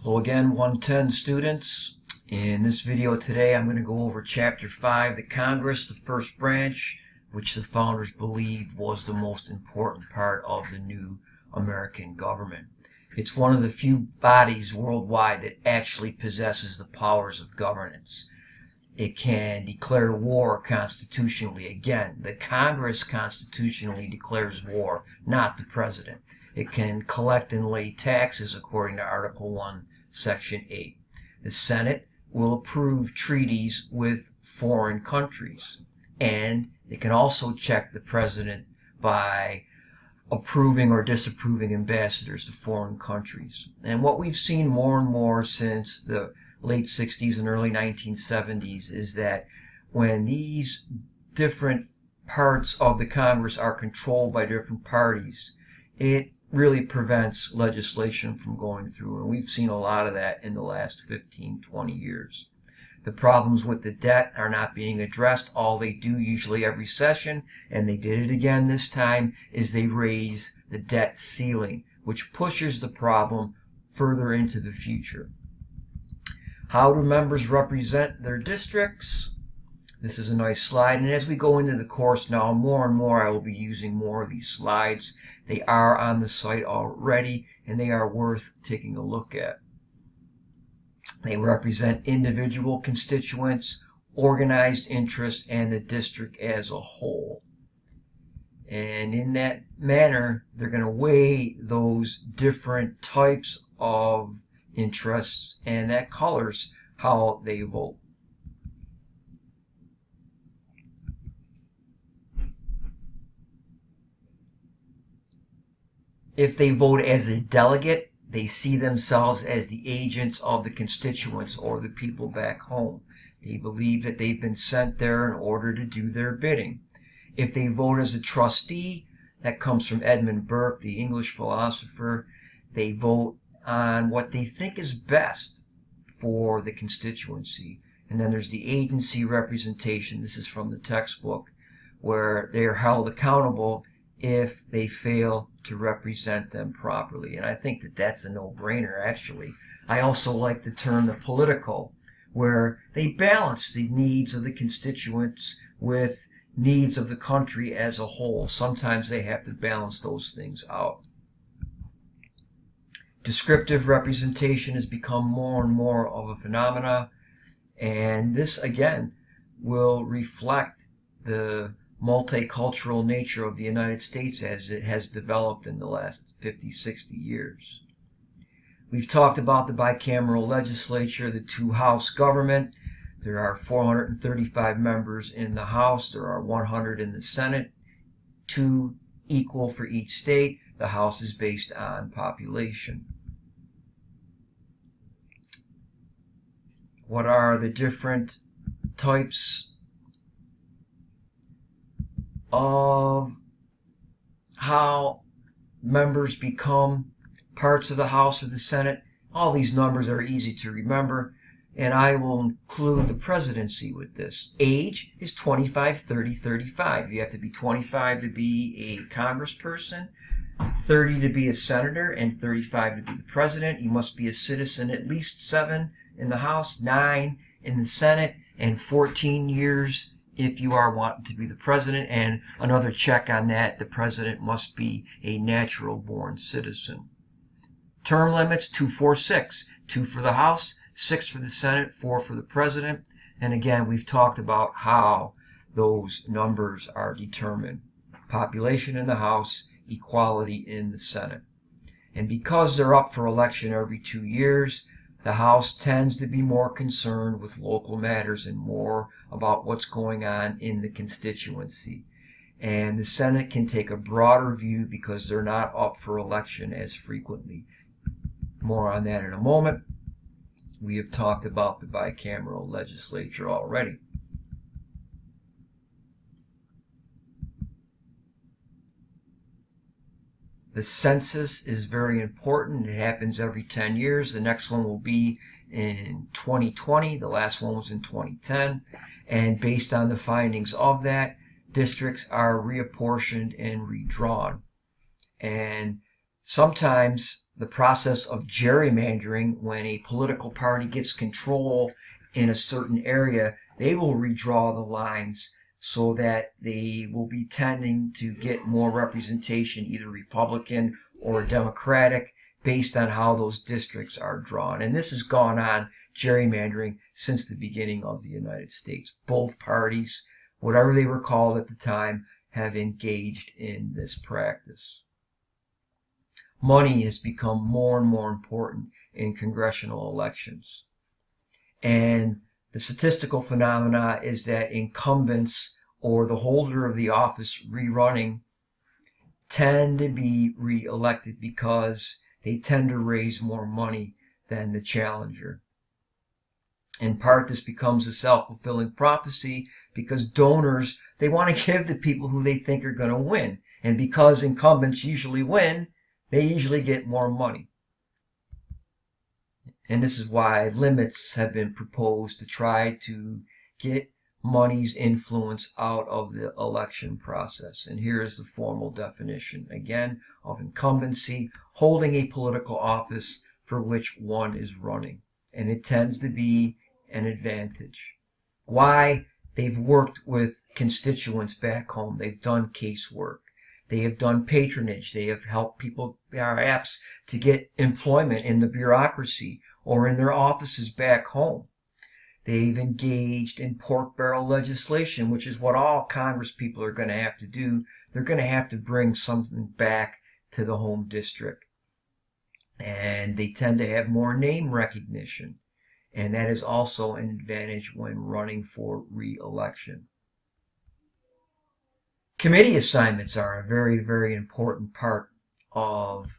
Hello again, 110 students. In this video today, I'm going to go over Chapter 5, the Congress, the first branch, which the founders believed was the most important part of the new American government. It's one of the few bodies worldwide that actually possesses the powers of governance. It can declare war constitutionally. Again, the Congress constitutionally declares war, not the president. It can collect and lay taxes according to Article 1, Section 8. The Senate will approve treaties with foreign countries. And it can also check the president by approving or disapproving ambassadors to foreign countries. And what we've seen more and more since the late 60s and early 1970s is that when these different parts of the Congress are controlled by different parties, it really prevents legislation from going through. And we've seen a lot of that in the last 15, 20 years. The problems with the debt are not being addressed. All they do usually every session, and they did it again this time, is they raise the debt ceiling, which pushes the problem further into the future. How do members represent their districts? This is a nice slide, and as we go into the course now, more and more I will be using more of these slides. They are on the site already, and they are worth taking a look at. They represent individual constituents, organized interests, and the district as a whole. And in that manner, they're going to weigh those different types of interests, and that colors how they vote. If they vote as a delegate, they see themselves as the agents of the constituents or the people back home. They believe that they've been sent there in order to do their bidding. If they vote as a trustee, that comes from Edmund Burke, the English philosopher, they vote on what they think is best for the constituency. And then there's the agency representation. This is from the textbook, where they are held accountable if they fail to represent them properly. And I think that that's a no-brainer, actually. I also like the term the political, where they balance the needs of the constituents with needs of the country as a whole. Sometimes they have to balance those things out. Descriptive representation has become more and more of a phenomena, and this again will reflect the multicultural nature of the United States as it has developed in the last 50, 60 years. We've talked about the bicameral legislature, the two-house government. There are 435 members in the House. There are 100 in the Senate, 2 equal for each state. The House is based on population. What are the different types of how members become parts of the House or the Senate? All these numbers are easy to remember, and I will include the presidency with this. Age is 25, 30, 35. You have to be 25 to be a congressperson, 30 to be a senator, and 35 to be the president. You must be a citizen at least 7 in the House, 9 in the Senate, and 14 years if you are wanting to be the president. And another check on that, the president must be a natural-born citizen. Term limits, 2, 4, 6. 2 for the House, 6 for the Senate, 4 for the president. And again, we've talked about how those numbers are determined. Population in the House, equality in the Senate. And because they're up for election every 2 years, the House tends to be more concerned with local matters and more about what's going on in the constituency. And the Senate can take a broader view because they're not up for election as frequently. More on that in a moment. We have talked about the bicameral legislature already. The census is very important. It happens every 10 years. The next one will be in 2020. The last one was in 2010. And based on the findings of that, districts are reapportioned and redrawn. And Sometimes the process of gerrymandering, when a political party gets control in a certain area, they will redraw the lines so that they will be tending to get more representation, either Republican or Democratic, based on how those districts are drawn. And this has gone on, gerrymandering, since the beginning of the United States. Both parties, whatever they were called at the time, have engaged in this practice. Money has become more and more important in congressional elections. And the statistical phenomena is that incumbents, or the holder of the office rerunning, tend to be reelected because they tend to raise more money than the challenger. In part, this becomes a self-fulfilling prophecy because donors, they want to give to people who they think are going to win. And because incumbents usually win, they usually get more money. And this is why limits have been proposed to try to get money's influence out of the election process. And here is the formal definition, again, of incumbency: holding a political office for which one is running. And it tends to be an advantage. Why? They've worked with constituents back home. They've done casework. They have done patronage. They have helped people, perhaps, to get employment in the bureaucracy or in their offices back home. They've engaged in pork barrel legislation, which is what all Congress people are going to have to do. They're going to have to bring something back to the home district. And they tend to have more name recognition. And that is also an advantage when running for re-election. Committee assignments are a very, very important part of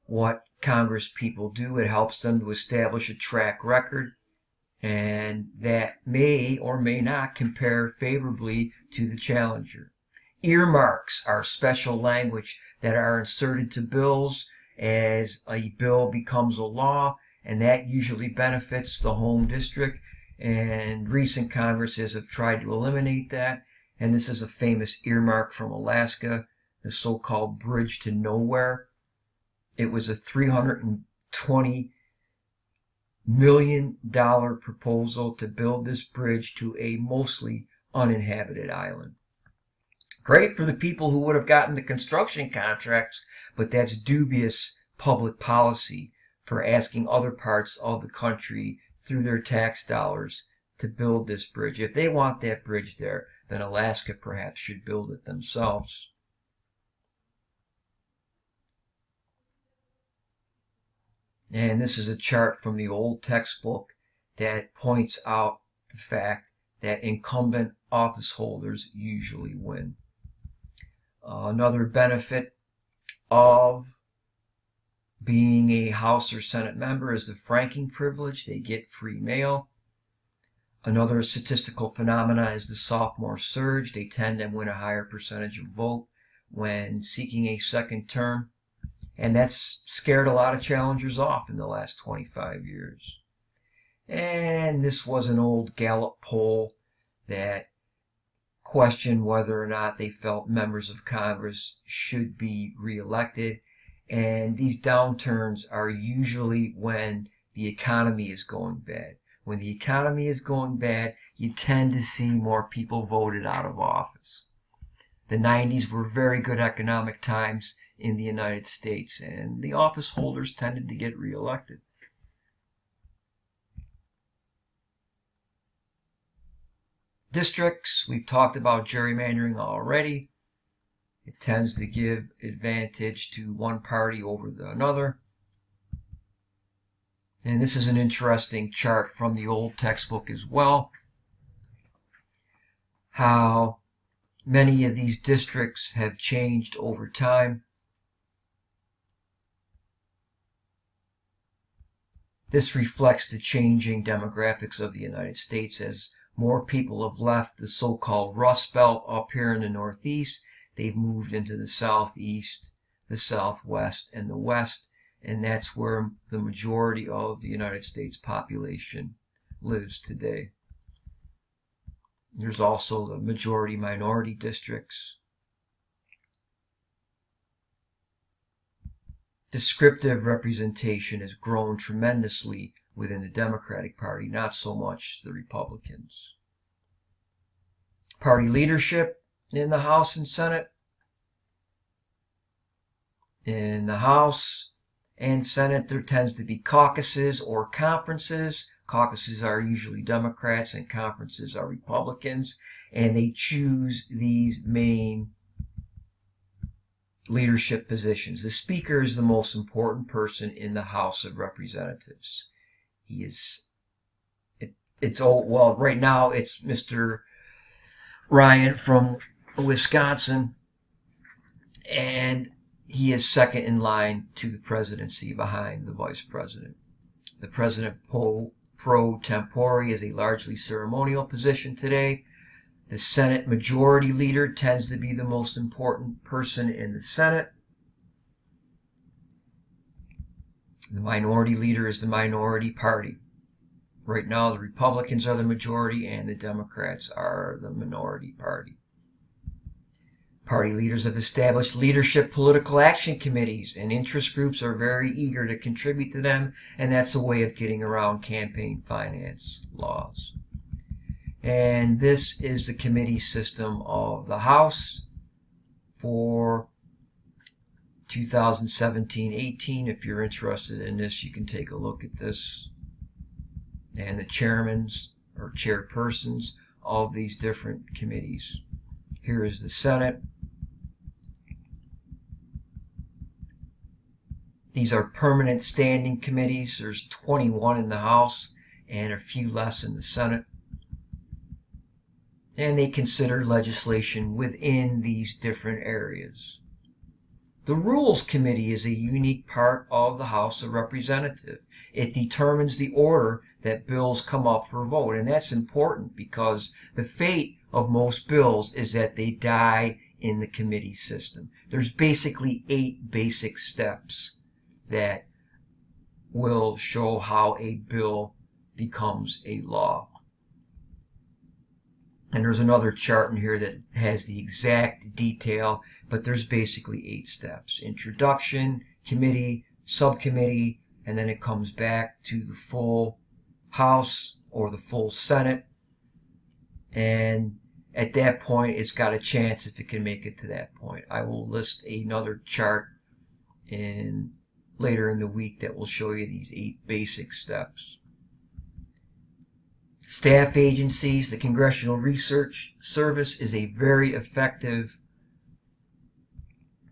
what Congress people do. It helps them to establish a track record, and that may or may not compare favorably to the challenger. Earmarks are special language that are inserted to bills as a bill becomes a law, and that usually benefits the home district, and recent Congresses have tried to eliminate that. And this is a famous earmark from Alaska, the so-called Bridge to Nowhere. It was a $320 million proposal to build this bridge to a mostly uninhabited island. Great for the people who would have gotten the construction contracts, but that's dubious public policy for asking other parts of the country through their tax dollars to build this bridge. If they want that bridge there, then Alaska perhaps should build it themselves. And this is a chart from the old textbook that points out the fact that incumbent office holders usually win. Another benefit of being a House or Senate member is the franking privilege. They get free mail. Another statistical phenomena is the sophomore surge. They tend to win a higher percentage of vote when seeking a second term. And that's scared a lot of challengers off in the last 25 years. And this was an old Gallup poll that questioned whether or not they felt members of Congress should be reelected. And these downturns are usually when the economy is going bad. When the economy is going bad, you tend to see more people voted out of office. The 90s were very good economic times in the United States, and the office holders tended to get reelected. Districts, we've talked about gerrymandering already. It tends to give advantage to one party over another. And this is an interesting chart from the old textbook as well. How many of these districts have changed over time. This reflects the changing demographics of the United States as more people have left the so-called Rust Belt up here in the Northeast. They've moved into the Southeast, the Southwest, and the West, and that's where the majority of the United States population lives today. There's also the majority-minority districts. descriptive representation has grown tremendously within the Democratic Party, not so much the Republicans. Party leadership in the House and Senate. In the House and Senate, there tends to be caucuses or conferences. Caucuses are usually Democrats and conferences are Republicans, and they choose these main leadership positions. The Speaker is the most important person in the House of Representatives. He is, right now it's Mr. Ryan from Wisconsin, and he is second in line to the presidency behind the vice president. The president pro tempore is a largely ceremonial position today. The Senate Majority Leader tends to be the most important person in the Senate. The Minority Leader is the minority party. Right now, the Republicans are the majority and the Democrats are the minority party. Party leaders have established leadership political action committees, and interest groups are very eager to contribute to them, and that's a way of getting around campaign finance laws. And this is the committee system of the House for 2017-18. If you're interested in this, you can take a look at this. And the chairmans or chairpersons of these different committees. Here is the Senate. These are permanent standing committees. There's 21 in the House and a few less in the Senate. And they consider legislation within these different areas. The Rules Committee is a unique part of the House of Representatives. It determines the order that bills come up for vote, and that's important because the fate of most bills is that they die in the committee system. There's basically 8 basic steps that will show how a bill becomes a law. And there's another chart in here that has the exact detail, but there's basically 8 steps. Introduction, committee, subcommittee, and then it comes back to the full House or the full Senate. And at that point, it's got a chance if it can make it to that point. I will list another chart later in the week that will show you these 8 basic steps. Staff agencies, the Congressional Research Service is a very effective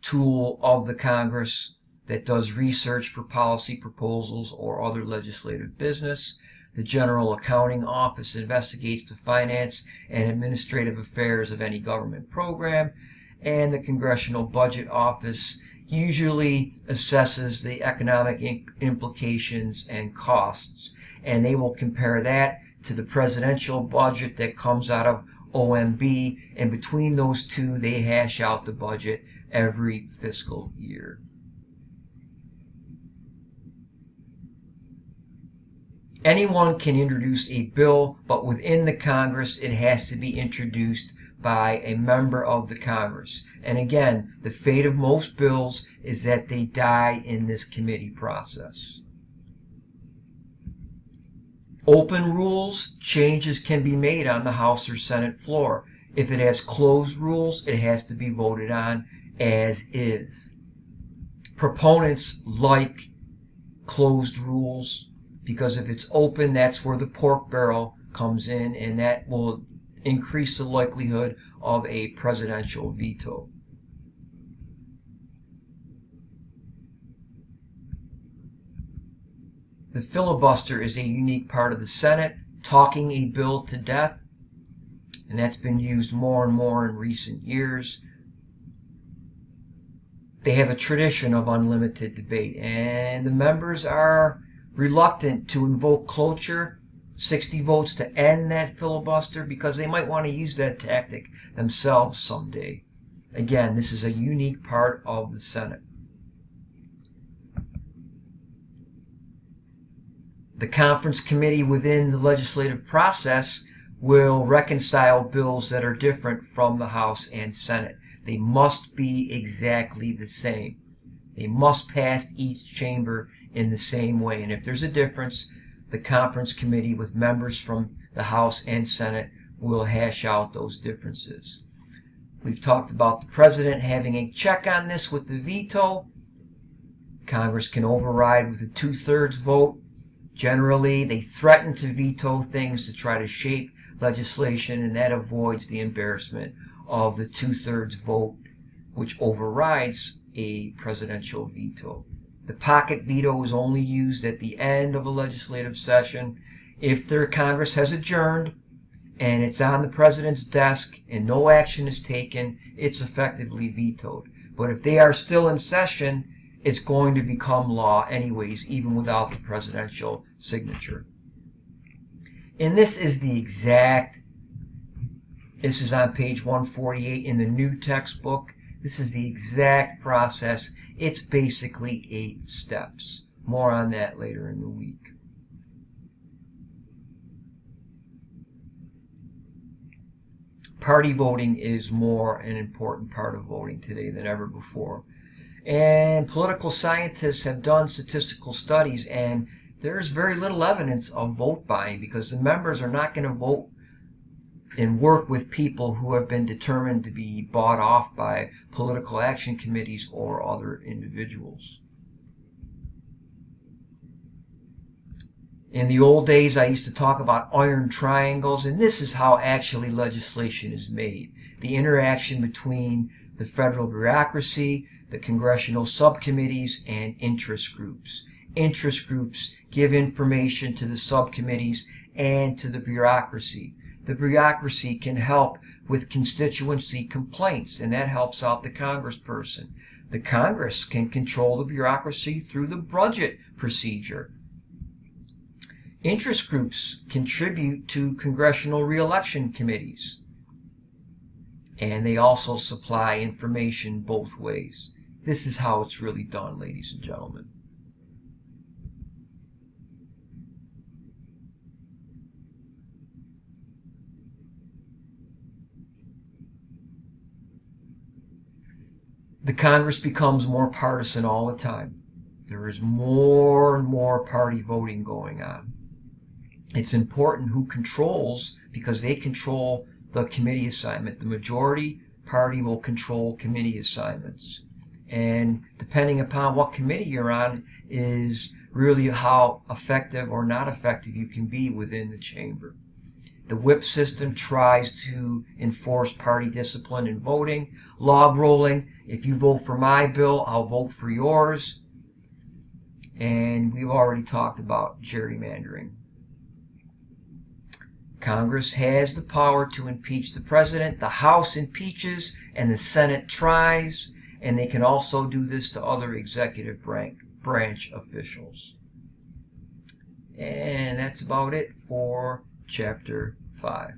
tool of the Congress that does research for policy proposals or other legislative business. The General Accounting Office investigates the finance and administrative affairs of any government program, and the Congressional Budget Office usually assesses the economic implications and costs, and they will compare that to the presidential budget that comes out of OMB, and between those two they hash out the budget every fiscal year. Anyone can introduce a bill, but within the Congress it has to be introduced by a member of the Congress. And again, the fate of most bills is that they die in this committee process. Open rules, changes can be made on the House or Senate floor. If it has closed rules, it has to be voted on as is. Proponents like closed rules because if it's open, that's where the pork barrel comes in, and that will increase the likelihood of a presidential veto. The filibuster is a unique part of the Senate, talking a bill to death, and that's been used more and more in recent years. They have a tradition of unlimited debate, and the members are reluctant to invoke cloture, 60 votes to end that filibuster, because they might want to use that tactic themselves someday. Again, this is a unique part of the Senate. The conference committee within the legislative process will reconcile bills that are different from the House and Senate. They must be exactly the same. They must pass each chamber in the same way. And if there's a difference, the conference committee with members from the House and Senate will hash out those differences. We've talked about the president having a check on this with the veto. Congress can override with a 2/3 vote. Generally, they threaten to veto things to try to shape legislation, and that avoids the embarrassment of the 2/3 vote, which overrides a presidential veto. The pocket veto is only used at the end of a legislative session. If their Congress has adjourned and it's on the president's desk and no action is taken, it's effectively vetoed. But if they are still in session, it's going to become law anyways, even without the presidential signature. And this is on page 148 in the new textbook. This is the exact process. It's basically 8 steps. More on that later in the week. Party voting is more an important part of voting today than ever before. And political scientists have done statistical studies, and there's very little evidence of vote buying, because the members are not going to vote and work with people who have been determined to be bought off by political action committees or other individuals. In the old days, I used to talk about iron triangles, and this is how actually legislation is made. The interaction between the federal bureaucracy, the congressional subcommittees, and interest groups. Interest groups give information to the subcommittees and to the bureaucracy. The bureaucracy can help with constituency complaints, and that helps out the congressperson. The Congress can control the bureaucracy through the budget procedure. Interest groups contribute to congressional re-election committees, and they also supply information both ways. This is how it's really done, ladies and gentlemen. The Congress becomes more partisan all the time. There is more and more party voting going on. It's important who controls, because they control the committee assignment. The majority party will control committee assignments. And depending upon what committee you're on is really how effective or not effective you can be within the chamber. The whip system tries to enforce party discipline in voting. Log rolling: if you vote for my bill, I'll vote for yours. And we've already talked about gerrymandering. Congress has the power to impeach the president. The House impeaches and the Senate tries, and they can also do this to other executive branch officials. And that's about it for Chapter 5.